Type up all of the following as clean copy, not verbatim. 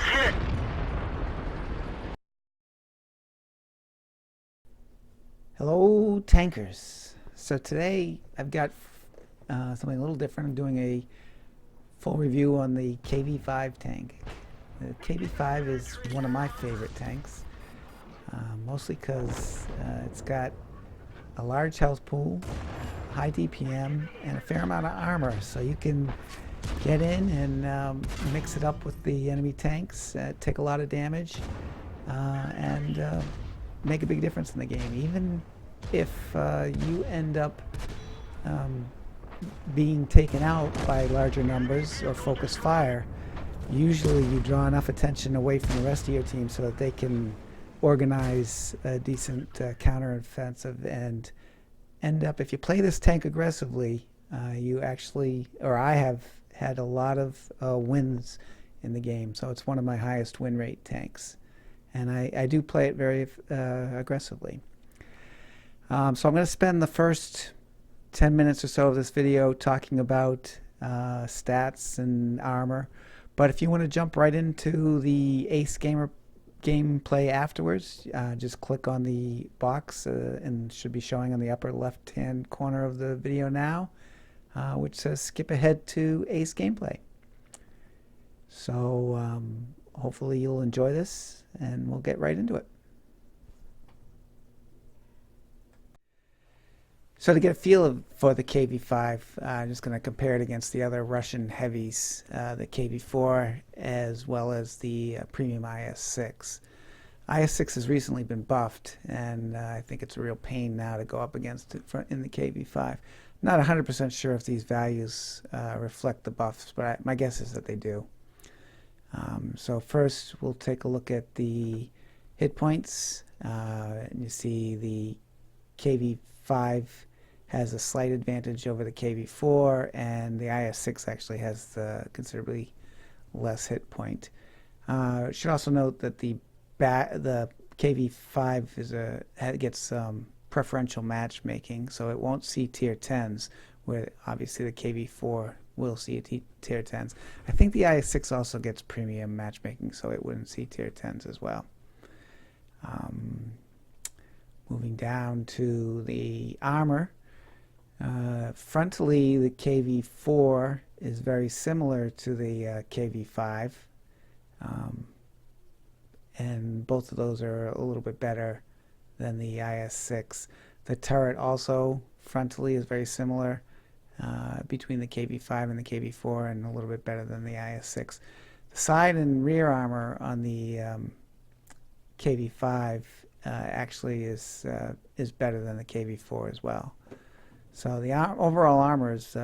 hit! Hello, tankers. So today I've got something a little different. I'm doing a full review on the KV5 tank. The KV5 is one of my favorite tanks, mostly because it's got a large health pool, high DPM, and a fair amount of armor. So you can get in and mix it up with the enemy tanks, take a lot of damage, and make a big difference in the game. Even if you end up um, being taken out by larger numbers or focused fire, usually you draw enough attention away from the rest of your team so that they can organize a decent counteroffensive and end up, if you play this tank aggressively, you actually, or I have had a lot of wins in the game. So it's one of my highest win rate tanks. And I do play it very aggressively. So I'm going to spend the first 10 minutes or so of this video talking about stats and armor. But if you want to jump right into the Ace Gamer gameplay afterwards, just click on the box and should be showing on the upper left hand corner of the video now, which says skip ahead to Ace Gameplay. So hopefully you'll enjoy this and we'll get right into it. So to get a feel for the KV5, I'm just going to compare it against the other Russian heavies, the KV4 as well as the premium IS-6. IS-6 has recently been buffed, and I think it's a real pain now to go up against it in the KV5. Not 100% sure if these values reflect the buffs, but my guess is that they do. So first we'll take a look at the hit points. And you see the KV5 has a slight advantage over the KV4, and the IS-6 actually has considerably less hit point. Should also note that the KV5 gets preferential matchmaking, so it won't see tier 10s, where obviously the KV4 will see tier 10s. I think the IS-6 also gets premium matchmaking, so it wouldn't see tier 10s as well. Moving down to the armor. Frontally, the KV4 is very similar to the KV5, and both of those are a little bit better than the IS-6. The turret also frontally is very similar between the KV5 and the KV4, and a little bit better than the IS-6. The side and rear armor on the KV5 actually is better than the KV4 as well. So the overall armor is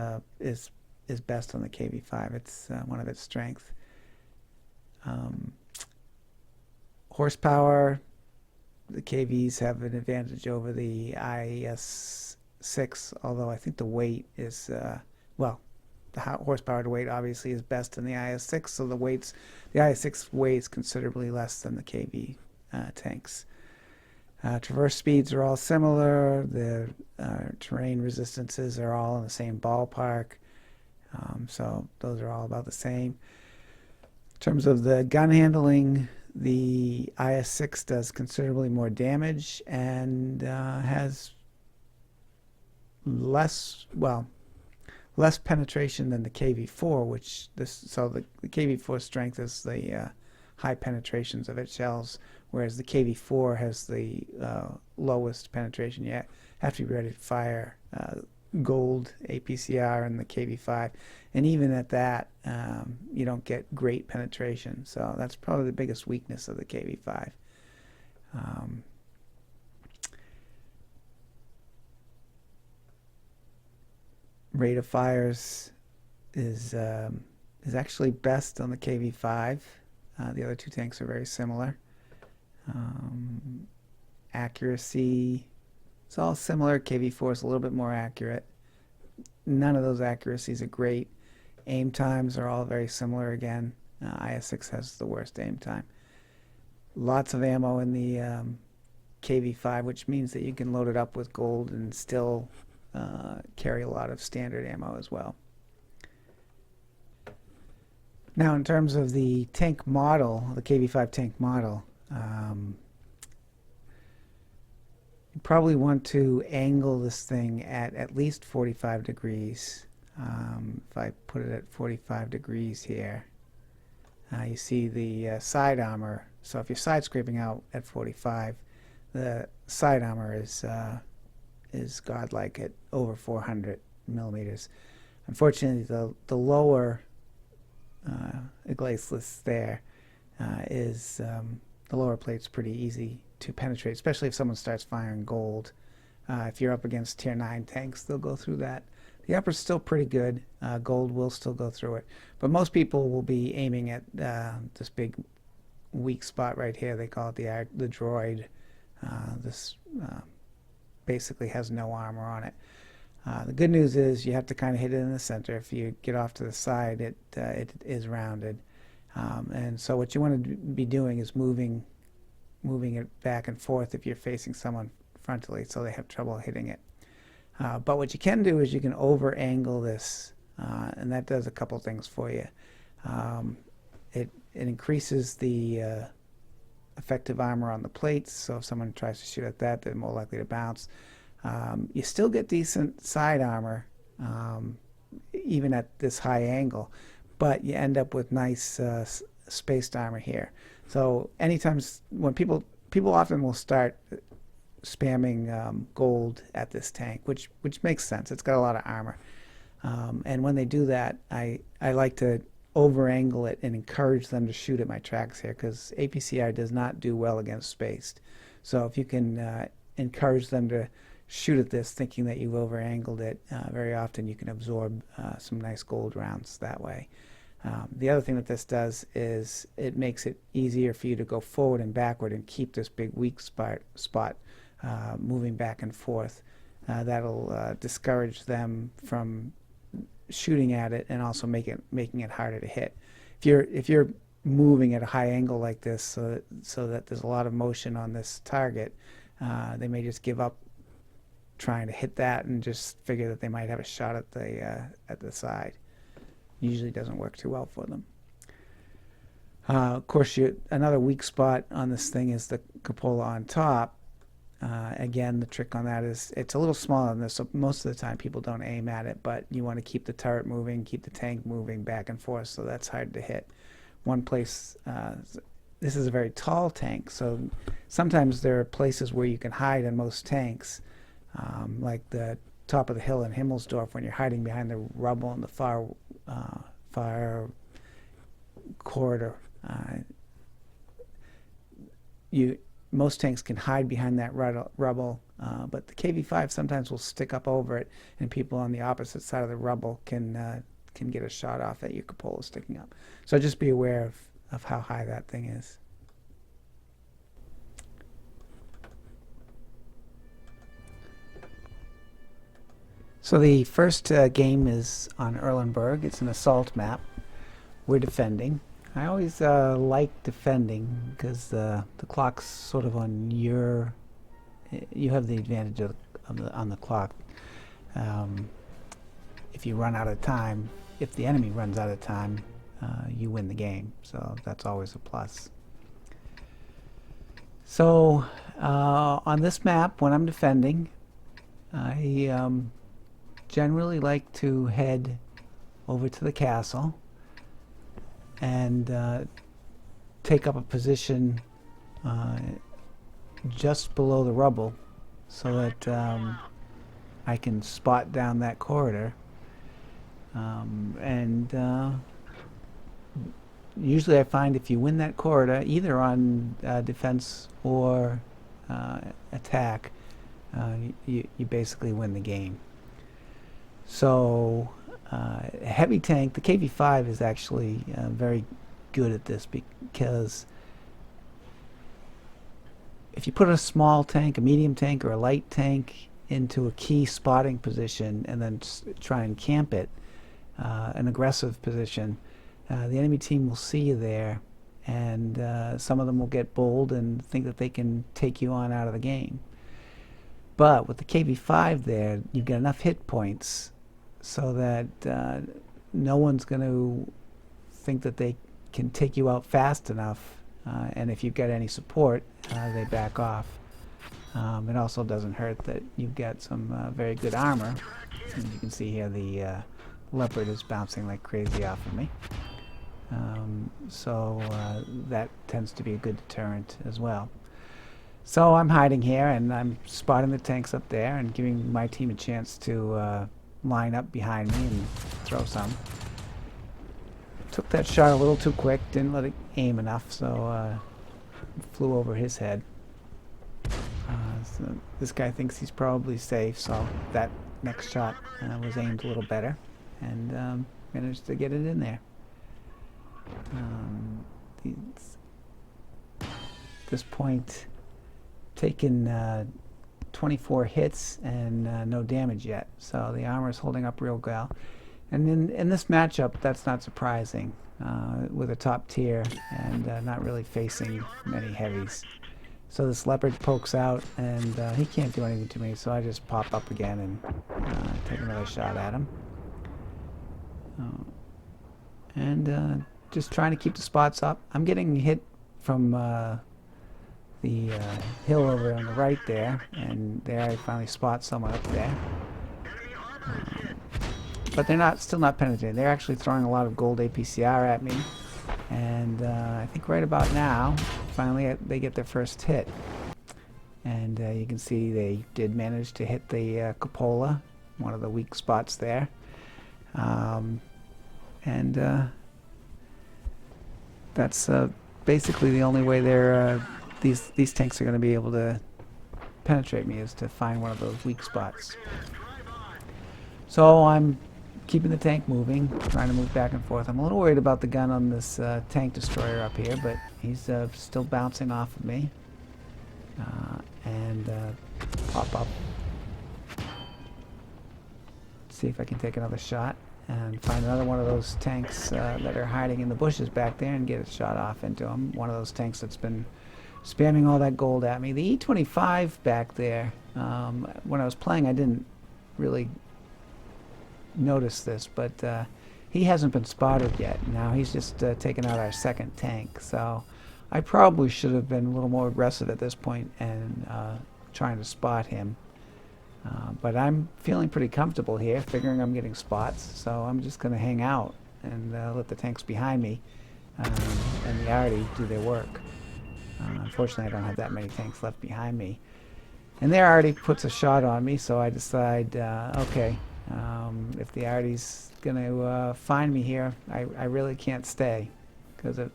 best on the KV5. It's one of its strengths. Horsepower, the KVs have an advantage over the IS-6, although I think the weight is well, the horsepower to weight obviously is best in the IS-6, so the IS-6 weighs considerably less than the KV tanks. Traverse speeds are all similar. The terrain resistances are all in the same ballpark. So those are all about the same. In terms of the gun handling, the IS-6 does considerably more damage and has less penetration than the KV4, so the KV4 strength is the high penetrations of its shells, whereas the KV4 has the lowest penetration. You have to be ready to fire gold APCR in the KV5, and even at that you don't get great penetration, so that's probably the biggest weakness of the KV5. Rate of fires is actually best on the KV5. The other two tanks are very similar. Accuracy, it's all similar. KV4 is a little bit more accurate. None of those accuracies are great. Aim times are all very similar again. IS-6 has the worst aim time. Lots of ammo in the KV5, which means that you can load it up with gold and still carry a lot of standard ammo as well. Now, in terms of the tank model, the KV5 tank model, you probably want to angle this thing at least 45 degrees. If I put it at 45 degrees here, you see the side armor. So if you're side scraping out at 45, the side armor is godlike at over 400 millimeters. Unfortunately, the lower glaceless there is the lower plate's pretty easy to penetrate, especially if someone starts firing gold. If you're up against tier 9 tanks, they'll go through that. The upper's still pretty good. Gold will still go through it. But most people will be aiming at this big weak spot right here. They call it the droid. This basically has no armor on it. The good news is you have to kind of hit it in the center. If you get off to the side, it is rounded. And so what you want to be doing is moving it back and forth if you're facing someone frontally, so they have trouble hitting it. But what you can do is you can over angle this, and that does a couple things for you. It increases the effective armor on the plates, so if someone tries to shoot at that, they're more likely to bounce. You still get decent side armor even at this high angle, but you end up with nice spaced armor here. So anytime when people often will start spamming gold at this tank, which makes sense. It's got a lot of armor, and when they do that, I like to over angle it and encourage them to shoot at my tracks here, because APCR does not do well against spaced. So if you can encourage them to shoot at this thinking that you've over angled it, very often you can absorb some nice gold rounds that way. The other thing that this does is it makes it easier for you to go forward and backward and keep this big weak spot moving back and forth. That'll discourage them from shooting at it, and also making it harder to hit. If you're moving at a high angle like this, so that there's a lot of motion on this target, they may just give up trying to hit that and just figure that they might have a shot at the side. Usually doesn't work too well for them. Of course, another weak spot on this thing is the cupola on top. Again, the trick on that is it's a little smaller than this, so most of the time people don't aim at it, but you want to keep the turret moving, keep the tank moving back and forth, so that's hard to hit. One place, this is a very tall tank, so sometimes there are places where you can hide in most tanks, like the top of the hill in Himmelsdorf, when you're hiding behind the rubble in the far corridor. Most tanks can hide behind that rubble, but the KV5 sometimes will stick up over it, and people on the opposite side of the rubble can get a shot off at your cupola sticking up. So just be aware of how high that thing is. So the first game is on Erlenberg. It's an assault map. We're defending. I always like defending because the clock's sort of on you have the advantage on the clock. If you run out of time, if the enemy runs out of time, you win the game. So that's always a plus. So on this map, when I'm defending, I generally like to head over to the castle and take up a position just below the rubble, so that I can spot down that corridor, and usually I find if you win that corridor, either on defense or attack, you basically win the game. So heavy tank, the KV5 is actually very good at this, because if you put a small tank, a medium tank, or a light tank into a key spotting position and then try and camp it, an aggressive position, the enemy team will see you there, and some of them will get bold and think that they can take you on out of the game. But with the KV5 there, you've got enough hit points so that no one's going to think that they can take you out fast enough, and if you've got any support, they back off. It also doesn't hurt that you've got some very good armor. As you can see here, the leopard is bouncing like crazy off of me. So that tends to be a good deterrent as well. So I'm hiding here, and I'm spotting the tanks up there and giving my team a chance to line up behind me and throw some. Took that shot a little too quick, didn't let it aim enough, so flew over his head. So this guy thinks he's probably safe, so that next shot was aimed a little better, and managed to get it in there. At this point, taken 24 hits and no damage yet, so the armor is holding up real well. And in this matchup, that's not surprising, with a top tier and not really facing many heavies. So this leopard pokes out, and he can't do anything to me, so I just pop up again and take another shot at him. And just trying to keep the spots up. I'm getting hit from the hill over on the right there, and there I finally spot someone up there. But they're still not penetrating. They're actually throwing a lot of gold APCR at me. And I think right about now, finally they get their first hit. And you can see they did manage to hit the cupola, one of the weak spots there. That's basically the only way these tanks are going to be able to penetrate me, is to find one of those weak spots. So I'm keeping the tank moving, trying to move back and forth. I'm a little worried about the gun on this tank destroyer up here, but he's still bouncing off of me. And pop up. See if I can take another shot and find another one of those tanks that are hiding in the bushes back there and get a shot off into him. One of those tanks that's been spamming all that gold at me. The E25 back there, when I was playing, I didn't really notice this, but he hasn't been spotted yet. Now he's just taken out our second tank, so I probably should have been a little more aggressive at this point and trying to spot him. But I'm feeling pretty comfortable here, figuring I'm getting spots, so I'm just going to hang out and let the tanks behind me and the Arty do their work. Unfortunately, I don't have that many tanks left behind me. And their Arty puts a shot on me, so I decide, okay, if the Arty's going to find me here, I really can't stay, because it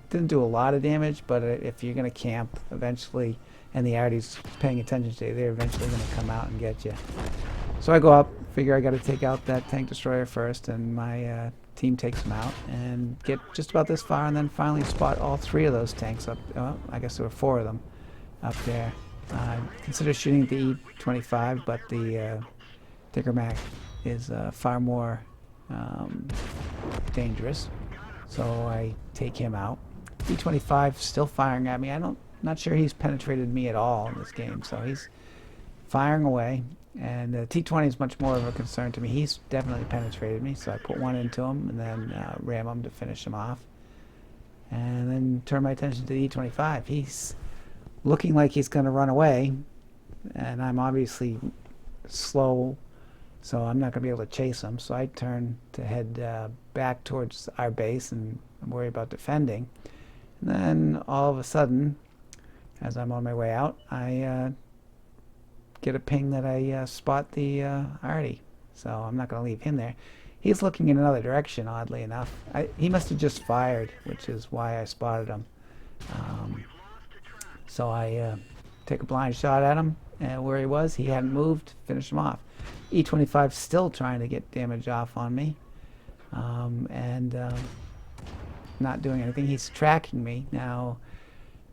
didn't do a lot of damage, but if you're going to camp eventually, and the Arty's paying attention to you, they're eventually going to come out and get you. So I go up, figure I got to take out that tank destroyer first, and my team takes them out, and get just about this far, and then finally spot all three of those tanks up. Well, I guess there were four of them up there. Consider shooting at the E25, but the Digger Mac is far more dangerous, so I take him out. E25 still firing at me. Not sure he's penetrated me at all in this game, so he's firing away. And T20 is much more of a concern to me. He's definitely penetrated me, so I put one into him and then ram him to finish him off. And then turn my attention to the E25. He's looking like he's going to run away, and I'm obviously slow, so I'm not going to be able to chase him. So I turn to head back towards our base and worry about defending. And then all of a sudden, as I'm on my way out, I get a ping that I spot the Arty. So I'm not going to leave him there. He's looking in another direction, oddly enough. He must have just fired, which is why I spotted him. So I take a blind shot at him, and where he was, he hadn't moved, finish him off. E25 still trying to get damage off on me, and not doing anything. He's tracking me. Now,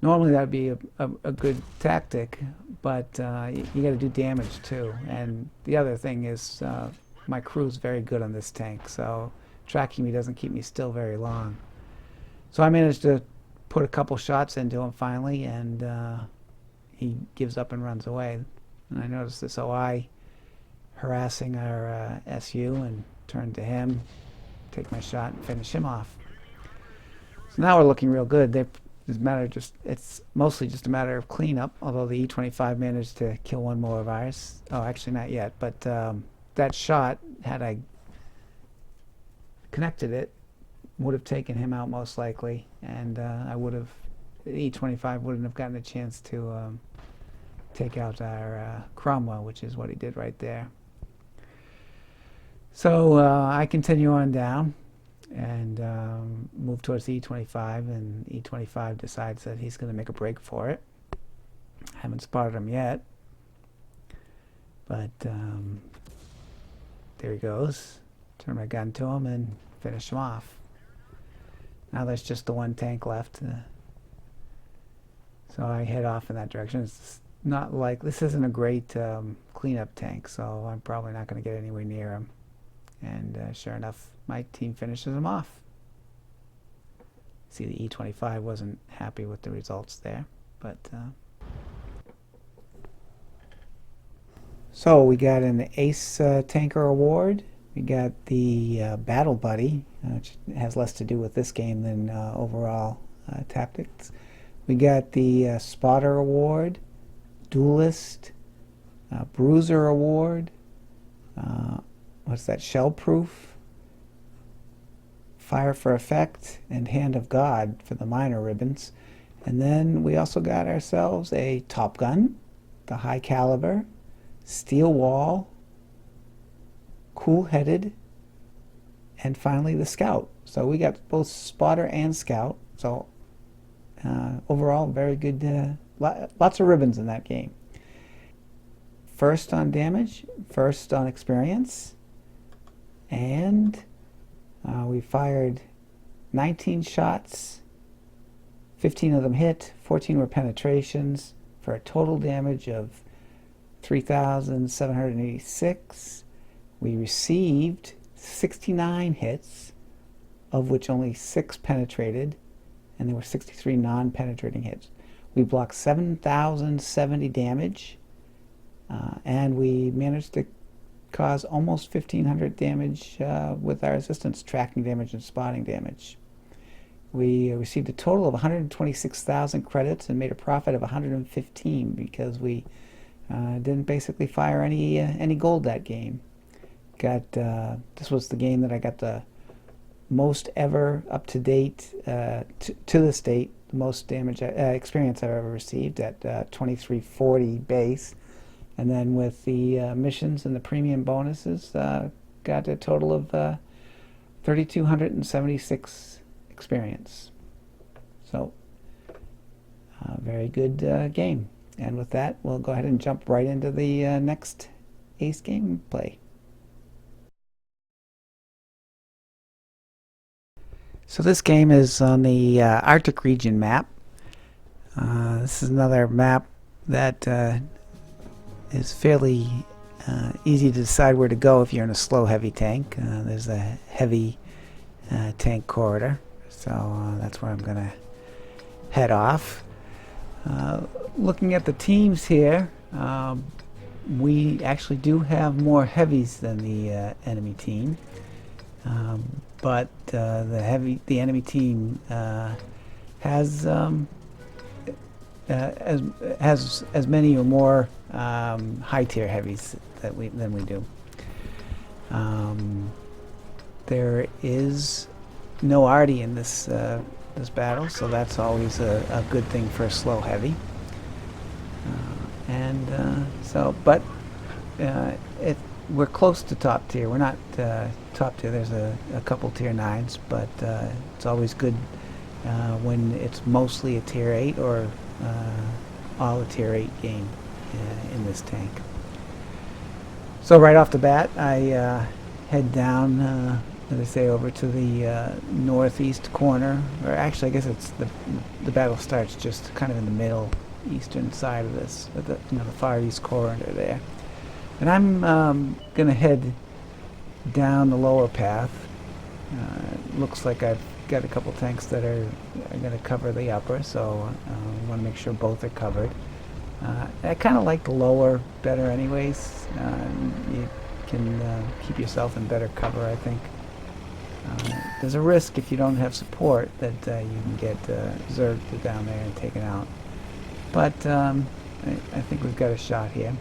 normally that would be a good tactic, but you got to do damage too. And the other thing is my crew's very good on this tank, so tracking me doesn't keep me still very long. So I managed to put a couple shots into him finally, and he gives up and runs away. And I noticed this OI harassing our SU, and turn to him, take my shot, and finish him off. So now we're looking real good. It's mostly just a matter of cleanup, although the E25 managed to kill one more of ours. Oh, actually not yet, but that shot, had I connected it, would have taken him out most likely, and the E25 wouldn't have gotten a chance to take out our Cromwell, which is what he did right there. So I continue on down and move towards the E25, and E25 decides that he's going to make a break for it. I haven't spotted him yet, but there he goes. Turn my gun to him and finish him off. Now there's just the one tank left, so I head off in that direction. It's not like, this isn't a great cleanup tank, so I'm probably not going to get anywhere near him. And sure enough, my team finishes him off. See, the E25 wasn't happy with the results there, but so we got an Ace Tanker Award. We got the Battle Buddy, which has less to do with this game than overall tactics. We got the Spotter Award, Duelist, Bruiser Award, what's that, Shell Proof, Fire for Effect, and Hand of God for the minor ribbons. And then we also got ourselves a Top Gun, the High Caliber, Steel Wall, Cool Headed, and finally the Scout. So we got both Spotter and Scout. So overall, very good. Lots of ribbons in that game. First on damage, first on experience, and we fired 19 shots, 15 of them hit, 14 were penetrations, for a total damage of 3,786. We received 69 hits, of which only 6 penetrated, and there were 63 non-penetrating hits. We blocked 7,070 damage, and we managed to cause almost 1,500 damage with our assistance, tracking damage and spotting damage. We received a total of 126,000 credits and made a profit of 115 because we didn't basically fire any gold that game. This was the game that I got the most ever up to date to this date, the most damage experience I've ever received at 2340 base, and then with the missions and the premium bonuses, got a total of 3,276 experience. So very good game. And with that, we'll go ahead and jump right into the next Ace gameplay. So this game is on the Arctic region map. This is another map that is fairly easy to decide where to go if you're in a slow heavy tank. There's a heavy tank corridor, so that's where I'm going to head off. Looking at the teams here, we actually do have more heavies than the enemy team. But the enemy team has as many or more high tier heavies than we do. There is no Artie in this battle, so that's always a good thing for a slow heavy. We're close to top tier. We're not top tier. There's a couple tier 9s, but it's always good when it's mostly a tier 8 or all a tier 8 game in this tank. So right off the bat, I head down, as I say, over to the northeast corner, or actually I guess it's the battle starts just kind of in the middle eastern side of this, at the far east corner there. And I'm going to head down the lower path. Looks like I've got a couple tanks that are going to cover the upper, so I want to make sure both are covered. I kind of like the lower better anyways. You can keep yourself in better cover, I think. There's a risk if you don't have support that you can get zerged down there and taken out. But I think we've got a shot here.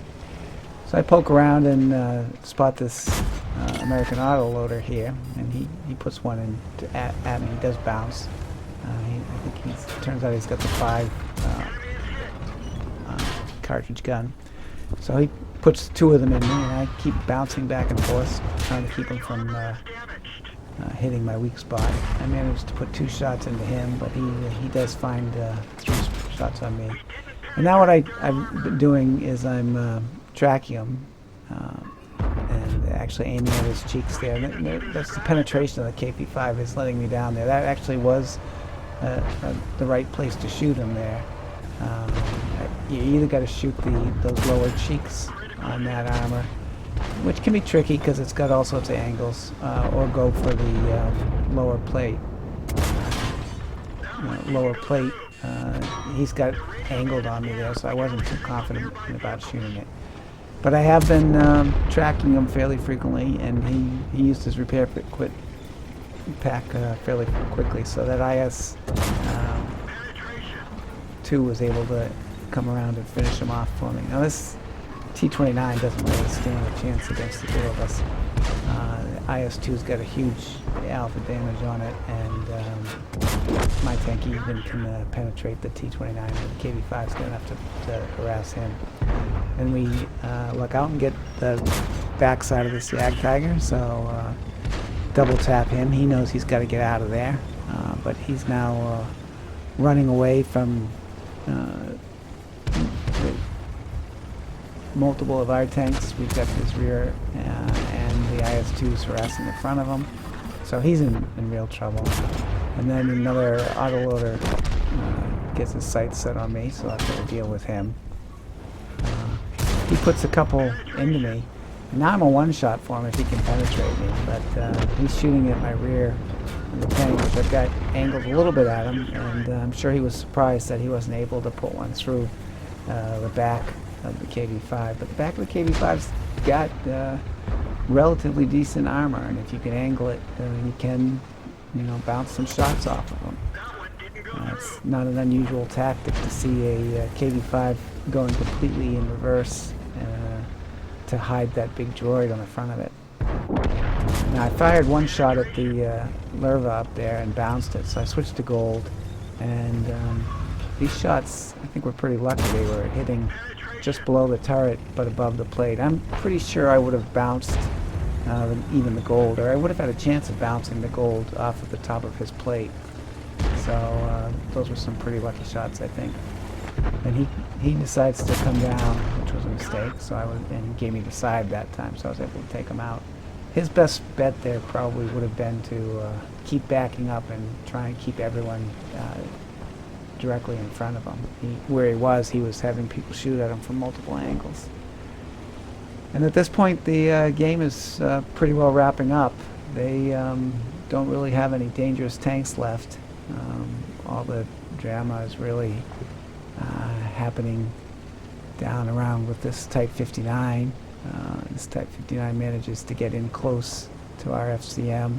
So I poke around and spot this American autoloader here, and he puts one in at me. He does bounce. I think turns out he's got the 5 cartridge gun. So he puts 2 of them in me, and I keep bouncing back and forth, trying to keep him from hitting my weak spot. I managed to put 2 shots into him, but he does find 3 shots on me. And now what I've been doing is I'm tracking him and actually aiming at his cheeks there. That's the penetration of the KV5 is letting me down there. That actually was the right place to shoot him there. You either got to shoot those lower cheeks on that armor, which can be tricky because it's got all sorts of angles, or go for the lower plate. Lower plate, he's got angled on me there, so I wasn't too confident about shooting it. But I have been tracking him fairly frequently, and he used his repair kit pack fairly quickly, so that IS-2 was able to come around and finish him off for me. Now this T-29 doesn't really stand a chance against the 2 of us. IS-2's got a huge alpha damage on it, and my tank even can penetrate the T-29, and the KV5's good enough to harass him. And we look out and get the backside of this Yag Tiger, so double tap him. He knows he's got to get out of there, but he's now running away from multiple of our tanks. We've got his rear, and the IS-2's harassing the front of him, so he's in real trouble. And then another autoloader gets his sights set on me, so I have to deal with him. He puts a couple into me. Now I'm a one-shot for him if he can penetrate me, but he's shooting at my rear of the tank, which I've got angled a little bit at him, and I'm sure he was surprised that he wasn't able to put one through the back of the KV5. But the back of the KV5's got relatively decent armor, and if you can angle it, you can, bounce some shots off of him. It's not an unusual tactic to see a KV5 going completely in reverse to hide that big droid on the front of it. Now I fired one shot at the Lerva up there and bounced it, so I switched to gold, and these shots, I think, were pretty lucky. They were hitting just below the turret but above the plate. I'm pretty sure I would have bounced even the gold, or I would have had a chance of bouncing the gold off of the top of his plate. So those were some pretty lucky shots, I think. And he decides to come down, which was a mistake. So and he gave me the side that time, so I was able to take him out. His best bet there probably would have been to keep backing up and try and keep everyone directly in front of him. Where he was having people shoot at him from multiple angles. And at this point, the game is pretty well wrapping up. They don't really have any dangerous tanks left. All the drama is really happening down around with this Type 59. This Type 59 manages to get in close to our FCM,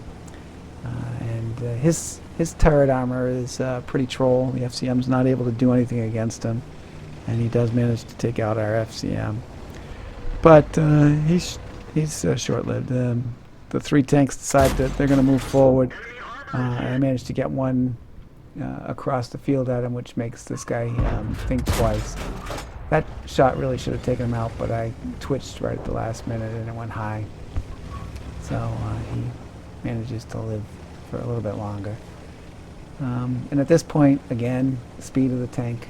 and his turret armor is pretty troll. The FCM's not able to do anything against him, and he does manage to take out our FCM. But he's short-lived. The 3 tanks decide that they're going to move forward. I managed to get one across the field at him, which makes this guy think twice. That shot really should have taken him out, but I twitched right at the last minute and it went high. So he manages to live for a little bit longer. And at this point, again, the speed of the tank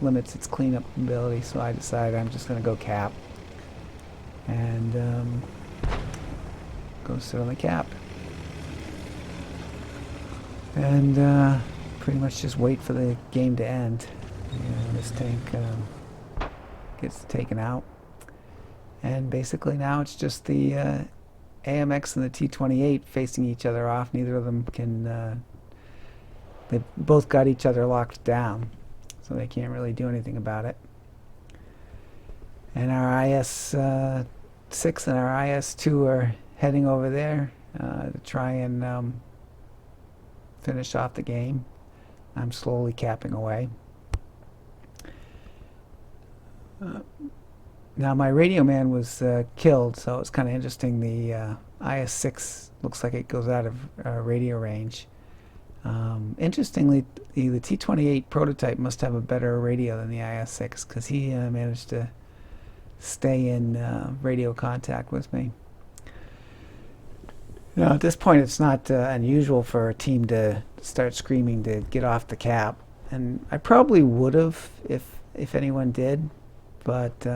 limits its cleanup ability, so I decide I'm just going to go cap. And go sit on the cap. And pretty much just wait for the game to end. This tank gets taken out, and basically now it's just the AMX and the T-28 facing each other off. Neither of them can they both got each other locked down, so they can't really do anything about it. And our IS-6 and our IS-2 are heading over there to try and finish off the game. I'm slowly capping away. Now my radio man was killed, so it's kind of interesting. The IS-6 looks like it goes out of radio range. Interestingly, the T-28 prototype must have a better radio than the IS-6 because he managed to stay in radio contact with me. Now, at this point, it's not unusual for a team to start screaming to get off the cap, and I probably would have if anyone did, but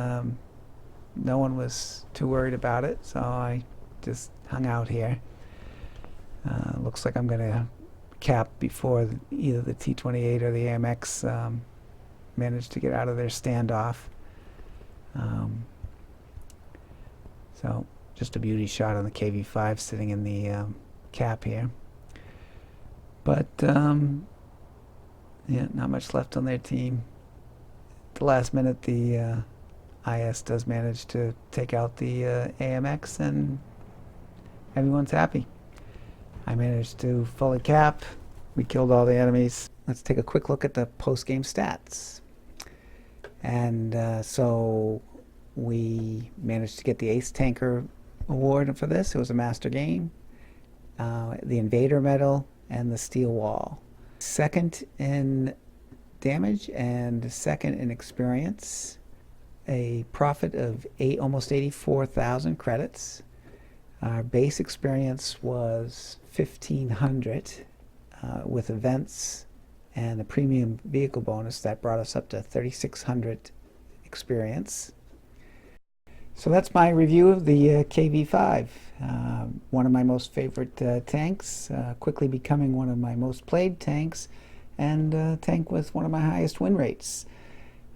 no one was too worried about it, so I just hung out here. Looks like I'm going to cap before either the T-28 or the AMX manage to get out of their standoff. So just a beauty shot on the KV5 sitting in the cap here. But yeah, not much left on their team. At the last minute, the IS does manage to take out the AMX, and everyone's happy. I managed to fully cap. We killed all the enemies. Let's take a quick look at the post-game stats. And so we managed to get the Ace Tanker Award for this. It was a master game. The Invader Medal and the Steel Wall. Second in damage and second in experience. A profit of almost 84,000 credits. Our base experience was 1,500 with events and a premium vehicle bonus that brought us up to 3,600 experience. So that's my review of the KV5, one of my most favorite tanks, quickly becoming one of my most played tanks, and a tank with one of my highest win rates.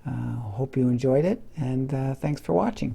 Hope you enjoyed it, and thanks for watching.